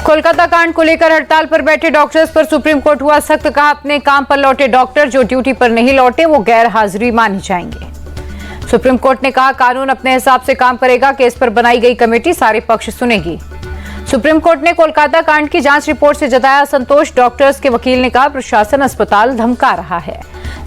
कोलकाता कांड को लेकर हड़ताल पर बैठे डॉक्टर्स पर सुप्रीम कोर्ट हुआ सख्त। कहा, अपने काम पर लौटे डॉक्टर जो ड्यूटी पर नहीं लौटे वो गैर हाजिरी माने जाएंगे। सुप्रीम कोर्ट ने कहा, कानून अपने हिसाब से काम करेगा। केस पर बनाई गई कमेटी सारे पक्ष सुनेगी। सुप्रीम कोर्ट ने कोलकाता कांड की जांच रिपोर्ट से जताया संतोष। डॉक्टर्स के वकील ने कहा, प्रशासन अस्पताल धमका रहा है।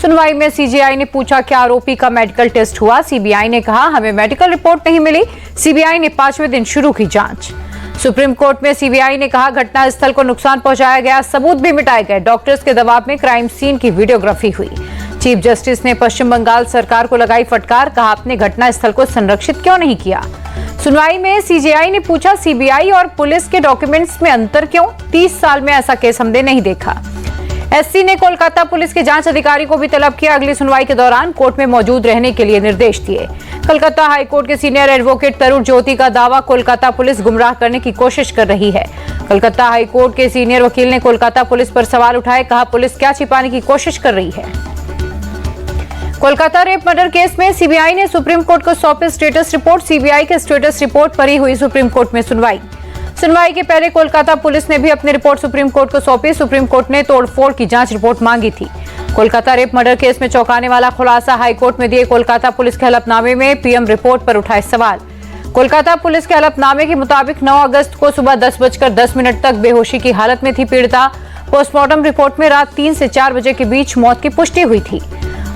सुनवाई में सीजीआई ने पूछा, क्या आरोपी का मेडिकल टेस्ट हुआ? सीबीआई ने कहा, हमें मेडिकल रिपोर्ट नहीं मिली। सीबीआई ने 5वें दिन शुरू की जांच। सुप्रीम कोर्ट में सीबीआई ने कहा, घटना स्थल को नुकसान पहुंचाया गया, सबूत भी मिटाए गए। डॉक्टर्स के दबाव में क्राइम सीन की वीडियोग्राफी हुई। चीफ जस्टिस ने पश्चिम बंगाल सरकार को लगाई फटकार। कहा, आपने घटना स्थल को संरक्षित क्यों नहीं किया? सुनवाई में सीजीआई ने पूछा, सीबीआई और पुलिस के डॉक्यूमेंट्स में अंतर क्यों? 30 साल में ऐसा केस हमने नहीं देखा। एससी ने कोलकाता पुलिस के जांच अधिकारी को भी तलब किया। अगली सुनवाई के दौरान कोर्ट में मौजूद रहने के लिए निर्देश दिए। कलकत्ता हाईकोर्ट के सीनियर एडवोकेट तरुण ज्योति का दावा, कोलकाता पुलिस गुमराह करने की कोशिश कर रही है। कलकत्ता हाईकोर्ट के सीनियर वकील ने कोलकाता पुलिस पर सवाल उठाए। कहा, पुलिस क्या छिपाने की कोशिश कर रही है? कोलकाता रेप मर्डर केस में सीबीआई ने सुप्रीम कोर्ट को सौंपी स्टेटस रिपोर्ट। सीबीआई के स्टेटस रिपोर्ट पर ही हुई सुप्रीम कोर्ट में सुनवाई। सुनवाई के पहले कोलकाता पुलिस ने भी अपनी रिपोर्ट सुप्रीम कोर्ट को सौंपी। सुप्रीम कोर्ट ने तोड़फोड़ की जांच रिपोर्ट मांगी थी। कोलकाता रेप मर्डर केस में चौंकाने वाला खुलासा हाईकोर्ट में दिए। कोलकाता पुलिस के हलफनामे में पीएम रिपोर्ट पर उठाए सवाल। कोलकाता पुलिस के हलफनामे के मुताबिक 9 अगस्त को सुबह 10:10 तक बेहोशी की हालत में थी पीड़िता। पोस्टमार्टम रिपोर्ट में रात 3 से 4 बजे के बीच मौत की पुष्टि हुई थी।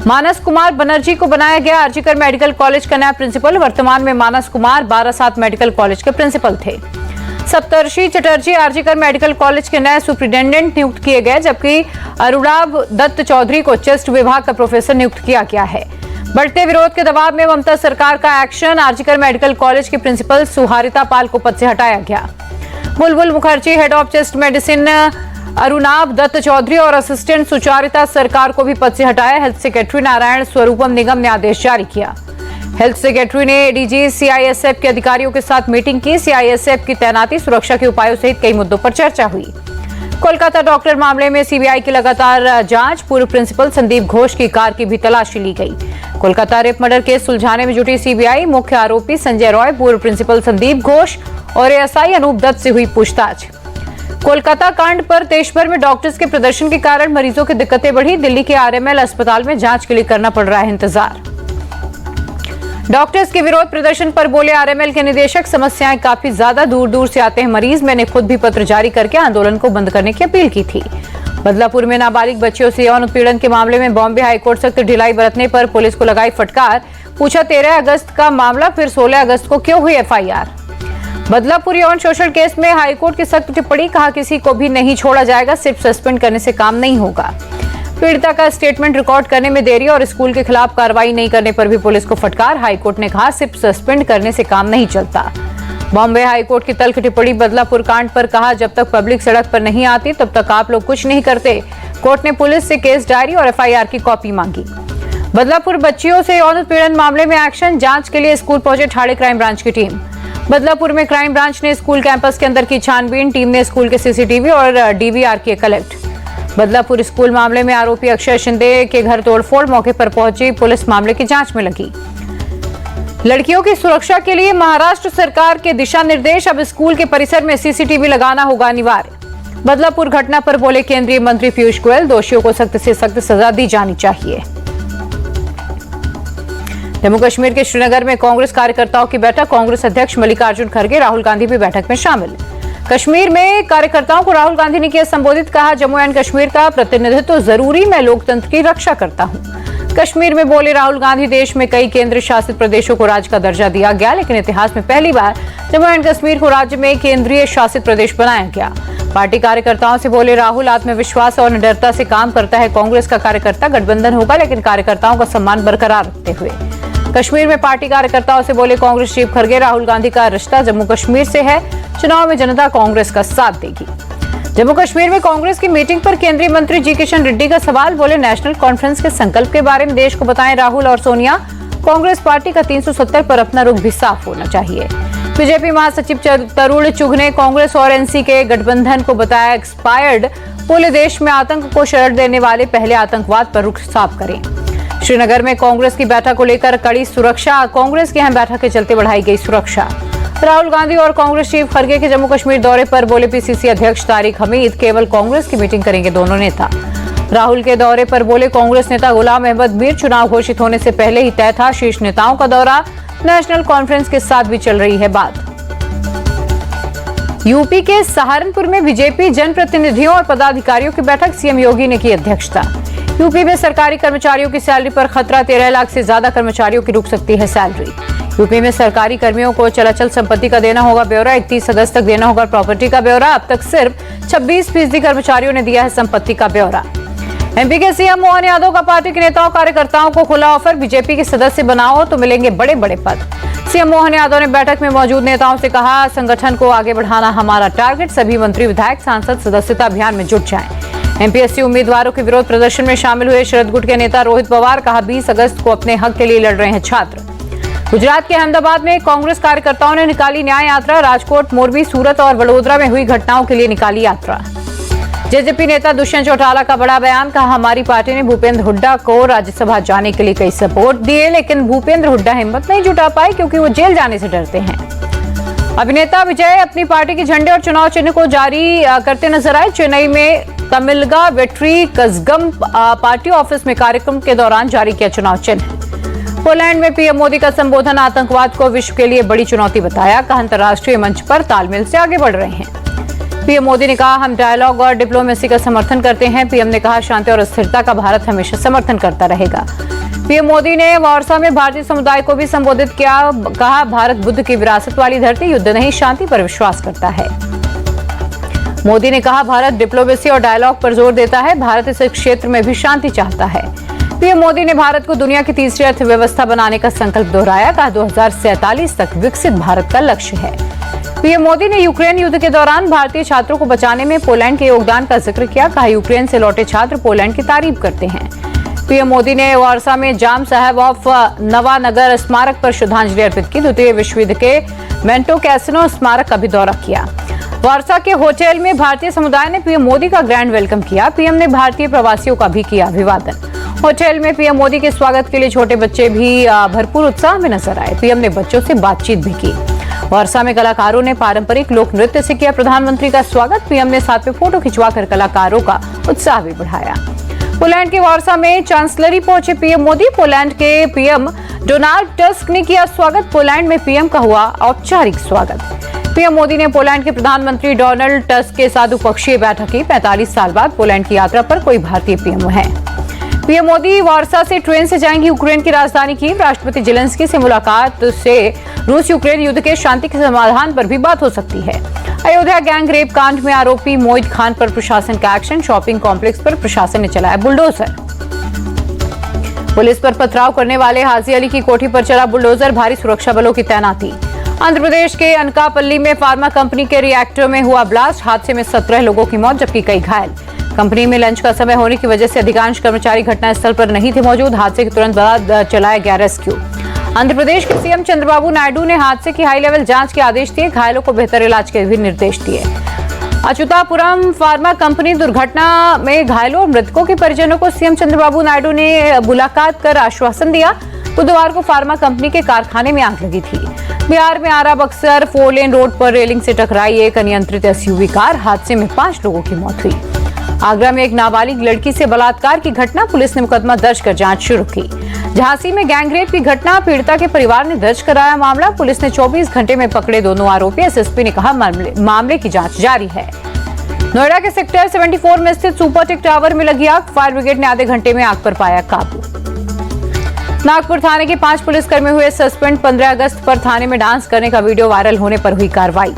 मानस कुमार बनर्जी को बनाया गया आरजीकर मेडिकल कॉलेज का नया प्रिंसिपल। वर्तमान में मानस कुमार बारासात मेडिकल कॉलेज के प्रिंसिपल थे। सप्तर्षि चटर्जी आरजीकर मेडिकल कॉलेज के नए सुप्रिंटेंडेंट नियुक्त किए गए, जबकि अरुणाभ दत्त चौधरी को चेस्ट विभाग का प्रोफेसर नियुक्त किया गया है। बढ़ते विरोध के दबाव में ममता सरकार का एक्शन। आरजीकर मेडिकल कॉलेज की प्रिंसिपल सुहारिता पाल को पद से हटाया गया। Bulbul Mukherjee head of chest medicine, Arunabha Dutta Chowdhury और असिस्टेंट सुचारिता सरकार को भी पद से हटाया। हेल्थ सेक्रेटरी नारायण स्वरूपम निगम ने आदेश जारी किया। हेल्थ सेक्रेटरी ने डीजी सीआईएसएफ के अधिकारियों के साथ मीटिंग की। सीआईएसएफ की तैनाती, सुरक्षा के उपायों सहित कई मुद्दों पर चर्चा हुई। कोलकाता डॉक्टर मामले में सीबीआई की लगातार जांच। पूर्व प्रिंसिपल संदीप घोष की कार की भी तलाशी ली गई। कोलकाता रेप मर्डर केस सुलझाने में जुटी सीबीआई। मुख्य आरोपी संजय रॉय, पूर्व प्रिंसिपल संदीप घोष और एएसआई अनूप दत्त से हुई पूछताछ। कोलकाता कांड पर देश भर में डॉक्टर्स के प्रदर्शन के कारण मरीजों की दिक्कतें बढ़ी। दिल्ली के आरएमएल अस्पताल में जांच के लिए करना पड़ रहा है इंतजार। डॉक्टर्स के विरोध प्रदर्शन पर बोले आरएमएल के निदेशक, समस्याएं काफी ज्यादा दूर दूर से आते हैं मरीज। मैंने खुद भी पत्र जारी करके आंदोलन को बंद करने की अपील की थी। बदलापुर में नाबालिग बच्चियों से यौन उत्पीड़न के मामले में बॉम्बे हाईकोर्ट सख्त ढिलाई बरतने पर पुलिस को लगाई फटकार। पूछा, 13 अगस्त का मामला फिर 16 अगस्त को क्यों हुई एफआईआर? बदलापुर यौन शोषण केस में हाईकोर्ट की सख्त टिप्पणी। कहा, किसी को भी नहीं छोड़ा जाएगा, सिर्फ सस्पेंड करने से काम नहीं होगा। पीड़िता का स्टेटमेंट रिकॉर्ड करने में देरी और स्कूल के खिलाफ कार्रवाई नहीं करने पर भी पुलिस को फटकार। हाईकोर्ट ने कहा, सिर्फ सस्पेंड करने से काम नहीं चलता। बॉम्बे हाईकोर्ट की तल्ख टिप्पणी बदलापुर कांड पर। कहा, जब तक पब्लिक सड़क पर नहीं आती तब तक आप लोग कुछ नहीं करते। कोर्ट ने पुलिस से केस डायरी और एफआईआर की कॉपी मांगी। बदलापुर बच्चियों से यौन उत्पीड़न मामले में एक्शन। जांच के लिए स्कूल पहुंचे ठाणे क्राइम ब्रांच की टीम। बदलापुर में क्राइम ब्रांच ने स्कूल कैंपस के अंदर की छानबीन। टीम ने स्कूल के सीसीटीवी और डीवीआर किए कलेक्ट। बदलापुर स्कूल मामले में आरोपी अक्षय शिंदे के घर तोड़फोड़। मौके पर पहुंची पुलिस मामले की जांच में लगी। लड़कियों की सुरक्षा के लिए महाराष्ट्र सरकार के दिशा निर्देश। अब स्कूल के परिसर में सीसीटीवी लगाना होगा अनिवार्य। बदलापुर घटना पर बोले केंद्रीय मंत्री पीयूष गोयल, दोषियों को सख्त से सख्त सजा दी जानी चाहिए। जम्मू कश्मीर के श्रीनगर में कांग्रेस कार्यकर्ताओं की बैठक। कांग्रेस अध्यक्ष मल्लिकार्जुन खड़गे, राहुल गांधी भी बैठक में शामिल। कश्मीर में कार्यकर्ताओं को राहुल गांधी ने किया संबोधित। कहा, जम्मू एंड कश्मीर का प्रतिनिधित्व जरूरी, मैं लोकतंत्र की रक्षा करता हूं। कश्मीर में बोले राहुल गांधी, देश में कई केंद्र शासित प्रदेशों को राज्य का दर्जा दिया गया, लेकिन इतिहास में पहली बार जम्मू एंड कश्मीर को राज्य में केंद्रीय शासित प्रदेश बनाया गया। पार्टी कार्यकर्ताओं से बोले राहुल, आत्मविश्वास और निडरता से काम करता है कांग्रेस का कार्यकर्ता। गठबंधन होगा लेकिन कार्यकर्ताओं का सम्मान बरकरार रखते हुए। कश्मीर में पार्टी कार्यकर्ताओं से बोले कांग्रेस चीफ खड़गे, राहुल गांधी का रिश्ता जम्मू कश्मीर से है। चुनाव में जनता कांग्रेस का साथ देगी। जम्मू कश्मीर में कांग्रेस की मीटिंग पर केंद्रीय मंत्री जी किशन रेड्डी का सवाल। बोले, नेशनल कॉन्फ्रेंस के संकल्प के बारे में देश को बताएं राहुल और सोनिया। कांग्रेस पार्टी का 370 पर अपना रुख भी साफ होना चाहिए। बीजेपी महासचिव तरुण चुघ ने कांग्रेस और एनसी के गठबंधन को बताया एक्सपायर्ड। पूरे देश में आतंक को शरण देने वाले पहले आतंकवाद पर रुख साफ करें। श्रीनगर में कांग्रेस की बैठक को लेकर कड़ी सुरक्षा। कांग्रेस की अहम बैठक के चलते बढ़ाई गई सुरक्षा। राहुल गांधी और कांग्रेस चीफ खड़गे के जम्मू कश्मीर दौरे पर बोले पीसीसी अध्यक्ष तारिक हमीद, केवल कांग्रेस की मीटिंग करेंगे दोनों नेता। राहुल के दौरे पर बोले कांग्रेस नेता गुलाम अहमद मीर, चुनाव घोषित होने से पहले ही तय था शीर्ष नेताओं का दौरा, नेशनल कॉन्फ्रेंस के साथ भी चल रही है बात। यूपी के सहारनपुर में बीजेपी जनप्रतिनिधियों और पदाधिकारियों की बैठक, सीएम योगी ने की अध्यक्षता। यूपी में सरकारी कर्मचारियों की सैलरी पर खतरा, 13 लाख से ज्यादा कर्मचारियों की रुक सकती है सैलरी। यूपी में सरकारी कर्मियों को चल संपत्ति का देना होगा ब्यौरा, 31 अगस्त तक देना होगा प्रॉपर्टी का ब्यौरा। अब तक सिर्फ 26% कर्मचारियों ने दिया है संपत्ति का ब्यौरा। एमपी के सीएम मोहन यादव का पार्टी के नेताओं कार्यकर्ताओं को खुला ऑफर, बीजेपी के सदस्य बनाओ तो मिलेंगे बड़े बड़े पद। सीएम मोहन यादव ने बैठक में मौजूद नेताओं से कहा, संगठन को आगे बढ़ाना हमारा टारगेट, सभी मंत्री विधायक सांसद सदस्यता अभियान में जुट जाएं। एमपीएससी उम्मीदवारों के विरोध प्रदर्शन में शामिल हुए शरद गुट के नेता रोहित पवार, कहा 20 अगस्त को अपने हक के लिए लड़ रहे हैं छात्र। गुजरात के अहमदाबाद में कांग्रेस कार्यकर्ताओं ने निकाली न्याय यात्रा, राजकोट, मोरबी, सूरत और वडोदरा में हुई घटनाओं के लिए निकाली यात्रा। जेजेपी नेता दुष्यंत चौटाला का बड़ा बयान, कहा हमारी पार्टी ने भूपेंद्र हुड्डा को राज्यसभा जाने के लिए कई सपोर्ट दिए, लेकिन भूपेंद्र हुड्डा हिम्मत नहीं जुटा पाए क्योंकि वो जेल जाने से डरते हैं। अभिनेता विजय अपनी पार्टी के झंडे और चुनाव चिन्ह को जारी करते नजर आए। चेन्नई में तमिलगा वेट्री कजगम पार्टी ऑफिस में कार्यक्रम के दौरान जारी किया चुनाव चिन्ह। पोलैंड में पीएम मोदी का संबोधन, आतंकवाद को विश्व के लिए बड़ी चुनौती बताया, कहा अंतर्राष्ट्रीय मंच पर तालमेल से आगे बढ़ रहे हैं। पीएम मोदी ने कहा हम डायलॉग और डिप्लोमेसी का समर्थन करते हैं। पीएम ने कहा शांति और स्थिरता का भारत हमेशा समर्थन करता रहेगा। पीएम मोदी ने वारसा में भारतीय समुदाय को भी संबोधित किया, कहा भारत बुद्ध की विरासत वाली धरती, युद्ध नहीं शांति पर विश्वास करता है। मोदी ने कहा भारत डिप्लोमेसी और डायलॉग पर जोर देता है, भारत इस क्षेत्र में भी शांति चाहता है। पीएम मोदी ने भारत को दुनिया की तीसरी अर्थव्यवस्था बनाने का संकल्प दोहराया, कहा 2047 तक विकसित भारत का लक्ष्य है। पीएम मोदी ने यूक्रेन युद्ध के दौरान भारतीय छात्रों को बचाने में पोलैंड के योगदान का जिक्र किया, कहा यूक्रेन से लौटे छात्र पोलैंड की तारीफ करते हैं। पीएम मोदी ने वारसा में जाम साहब ऑफ नवानगर स्मारक पर श्रद्धांजलि अर्पित की। द्वितीय विश्व युद्ध के मेंटो कैसिनो स्मारक का भी दौरा किया। वारसा के होटल में भारतीय समुदाय ने पीएम मोदी का ग्रैंड वेलकम किया। पीएम ने भारतीय प्रवासियों का भी किया अभिवादन। होटल में पीएम मोदी के स्वागत के लिए छोटे बच्चे भी भरपूर उत्साह में नजर आए। पीएम ने बच्चों से बातचीत भी की। वारसा में कलाकारों ने पारंपरिक लोक नृत्य से किया प्रधानमंत्री का स्वागत। पीएम ने साथ में फोटो खिंचवाकर कलाकारों का उत्साह भी बढ़ाया। पोलैंड के वारसा में चांसलरी पहुंचे पीएम मोदी। पोलैंड के पीएम डोनाल्ड टस्क ने किया स्वागत। पोलैंड में पीएम का हुआ औपचारिक स्वागत। पीएम मोदी ने पोलैंड के प्रधानमंत्री डोनाल्ड टस्क के साथ द्विपक्षीय बैठक की। 45 साल बाद पोलैंड की यात्रा पर कोई भारतीय पीएम है। पीएम मोदी वारसा से ट्रेन से जाएंगी यूक्रेन की राजधानी कीव। राष्ट्रपति जेलेंस्की से मुलाकात से रूस यूक्रेन युद्ध के शांति के समाधान पर भी बात हो सकती है। अयोध्या गैंग रेप कांड में आरोपी मोहित खान पर प्रशासन का एक्शन। शॉपिंग कॉम्प्लेक्स पर प्रशासन ने चलाया बुलडोजर। पुलिस पर पथराव करने वाले हाजी अली की कोठी पर चला बुलडोजर, भारी सुरक्षा बलों की तैनाती। आंध्र प्रदेश के अनकापल्ली में फार्मा कंपनी के रिएक्टर में हुआ ब्लास्ट। हादसे में 17 लोगों की मौत जबकि कई घायल। कंपनी में लंच का समय होने की वजह से अधिकांश कर्मचारी घटनास्थल पर नहीं थे मौजूद। हादसे के तुरंत बाद चलाया गया रेस्क्यू। आंध्र प्रदेश के सीएम चंद्रबाबू नायडू ने हादसे की हाई लेवल जांच के आदेश दिए। घायलों को बेहतर इलाज के भी निर्देश दिए। अच्युतापुरम फार्मा कंपनी दुर्घटना में घायलों और मृतकों के परिजनों को सीएम चंद्रबाबू नायडू ने मुलाकात कर आश्वासन दिया। बुधवार को फार्मा कंपनी के कारखाने में आग लगी थी। बिहार में आरा बक्सर 4 लेन रोड पर रेलिंग से टकराई एक अनियंत्रित एसयूवी कार। हादसे में 5 लोगों की मौत हुई। आगरा में एक नाबालिग लड़की से बलात्कार की घटना, पुलिस ने मुकदमा दर्ज कर जांच शुरू की। झांसी में गैंगरेप की घटना, पीड़िता के परिवार ने दर्ज कराया मामला। पुलिस ने 24 घंटे में पकड़े दोनों आरोपी। एसएसपी ने कहा मामले की जांच जारी है। नोएडा के सेक्टर 74 में स्थित सुपरटेक टावर में लगी आग। फायर ब्रिगेड ने आधे घंटे में आग पर पाया काबू। नागपुर थाने के 5 पुलिसकर्मी हुए सस्पेंड। 15 अगस्त पर थाने में डांस करने का वीडियो वायरल होने पर हुई कार्रवाई।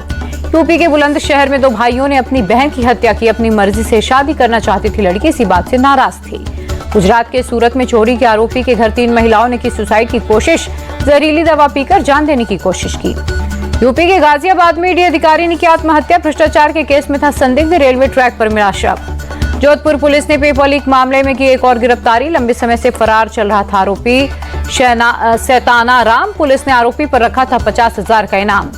यूपी के बुलंदशहर में 2 भाइयों ने अपनी बहन की हत्या की। अपनी मर्जी से शादी करना चाहती थी लड़की, इसी बात से नाराज थी। गुजरात के सूरत में चोरी के आरोपी के घर 3 महिलाओं ने की सुसाइड की कोशिश। जहरीली दवा पीकर जान देने की कोशिश की। यूपी के गाजियाबाद में ईडी अधिकारी ने की आत्महत्या। भ्रष्टाचार के केस में था संदिग्ध, रेलवे ट्रैक पर मिला शव। जोधपुर पुलिस ने पेपर लीक मामले में की एक और गिरफ्तारी। लंबे समय से फरार चल रहा था आरोपी शैताना राम। पुलिस ने आरोपी पर रखा था 50,000 का इनाम।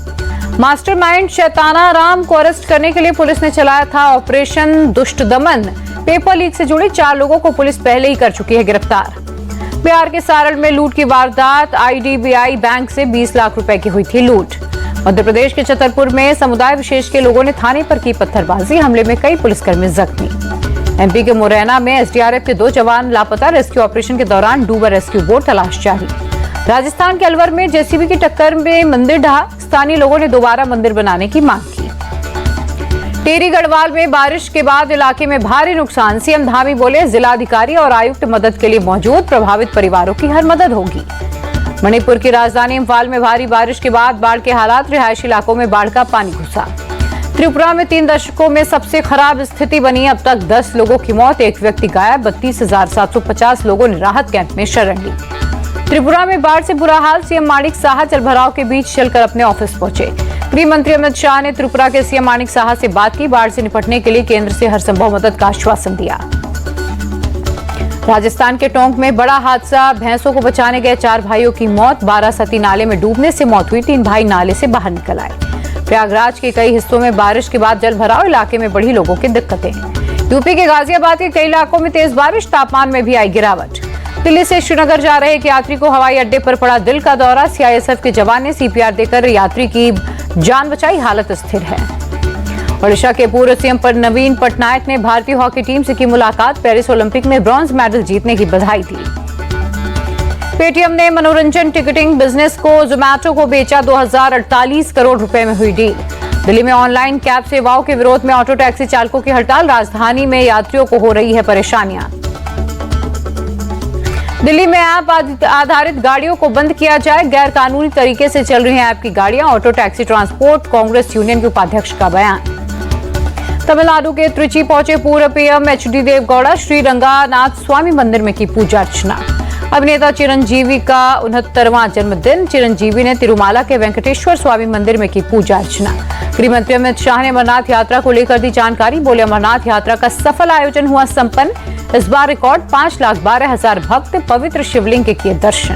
मास्टरमाइंड शैताना राम को अरेस्ट करने के लिए पुलिस ने चलाया था ऑपरेशन दुष्ट दमन। पेपर लीक से जुड़े 4 लोगों को पुलिस पहले ही कर चुकी है गिरफ्तार। बिहार के सारण में लूट की वारदात। आईडीबीआई बैंक से 20 लाख रुपए की हुई थी लूट। मध्य प्रदेश के छतरपुर में समुदाय विशेष के लोगों ने थाने पर की पत्थरबाजी, हमले में कई पुलिसकर्मी जख्मी। एमपी के मुरैना में एसडीआरएफ के 2 जवान लापता, रेस्क्यू ऑपरेशन के दौरान डूबा रेस्क्यू बोट, तलाश जारी। राजस्थान के अलवर में जेसीबी की टक्कर में मंदिर ढहा, स्थानीय लोगों ने दोबारा मंदिर बनाने की मांग की। टेरी गढ़वाल में बारिश के बाद इलाके में भारी नुकसान, सीएम धामी बोले जिलाधिकारी और आयुक्त मदद के लिए मौजूद, प्रभावित परिवारों की हर मदद होगी। मणिपुर की राजधानी इम्फाल में भारी बारिश के बाद बाढ़ के हालात, रिहायशी इलाकों में बाढ़ का पानी घुसा। त्रिपुरा में 3 दशकों में सबसे खराब स्थिति बनी, अब तक 10 लोगों की मौत, 1 व्यक्ति घायल, 32,750 लोगों ने राहत कैंप में शरण ली। त्रिपुरा में बाढ़ से बुरा हाल, सीएम माणिक साहा जलभराव के बीच चलकर अपने ऑफिस पहुंचे। गृह मंत्री अमित शाह ने त्रिपुरा के सीएम माणिक साहा से बात की, बाढ़ से निपटने के लिए केंद्र से हर संभव मदद का आश्वासन दिया। राजस्थान के टोंक में बड़ा हादसा, भैंसों को बचाने गए 4 भाइयों की मौत, 12 सती नाले में डूबने से मौत हुई, 3 भाई नाले से बाहर निकल आए। प्रयागराज के कई हिस्सों में बारिश के बाद जल भराव, इलाके में बढ़ी लोगों की दिक्कतें। यूपी के गाजियाबाद के कई इलाकों में तेज बारिश, तापमान में भी आई गिरावट। दिल्ली से श्रीनगर जा रहे एक यात्री को हवाई अड्डे पर पड़ा दिल का दौरा, सीआईएसएफ के जवान ने सीपीआर देकर यात्री की जान बचाई, हालत स्थिर है। ओडिशा के पूर्व सीएम पर नवीन पटनायक ने भारतीय हॉकी टीम से की मुलाकात, पेरिस ओलंपिक में ब्रॉन्ज मेडल जीतने की बधाई दी। पेटीएम ने मनोरंजन टिकटिंग बिजनेस को जोमैटो को बेचा, 2048 करोड़ रुपए में हुई डील। दिल्ली में ऑनलाइन कैब सेवाओं के विरोध में ऑटो टैक्सी चालकों की हड़ताल, राजधानी में यात्रियों को हो रही है परेशानियां। दिल्ली में ऐप आधारित गाड़ियों को बंद किया जाए, गैर कानूनी तरीके से चल रही हैं ऐप की गाड़ियां, auto taxi transport Congress union के उपाध्यक्ष का बयान। तमिलनाडु के त्रिची पहुंचे पूर्व पीएम एचडी देवगौड़ा, श्री रंगनाथ स्वामी मंदिर में की पूजा अर्चना। अभिनेता चिरंजीवी का 69वां जन्मदिन, चिरंजीवी ने तिरुमाला के वेंकटेश्वर स्वामी मंदिर में की पूजा अर्चना। गृह मंत्री अमित शाह ने अमरनाथ यात्रा को लेकर दी जानकारी, बोले अमरनाथ यात्रा का सफल आयोजन हुआ संपन्न, इस बार रिकॉर्ड 5,12,000 भक्त पवित्र शिवलिंग के किए दर्शन।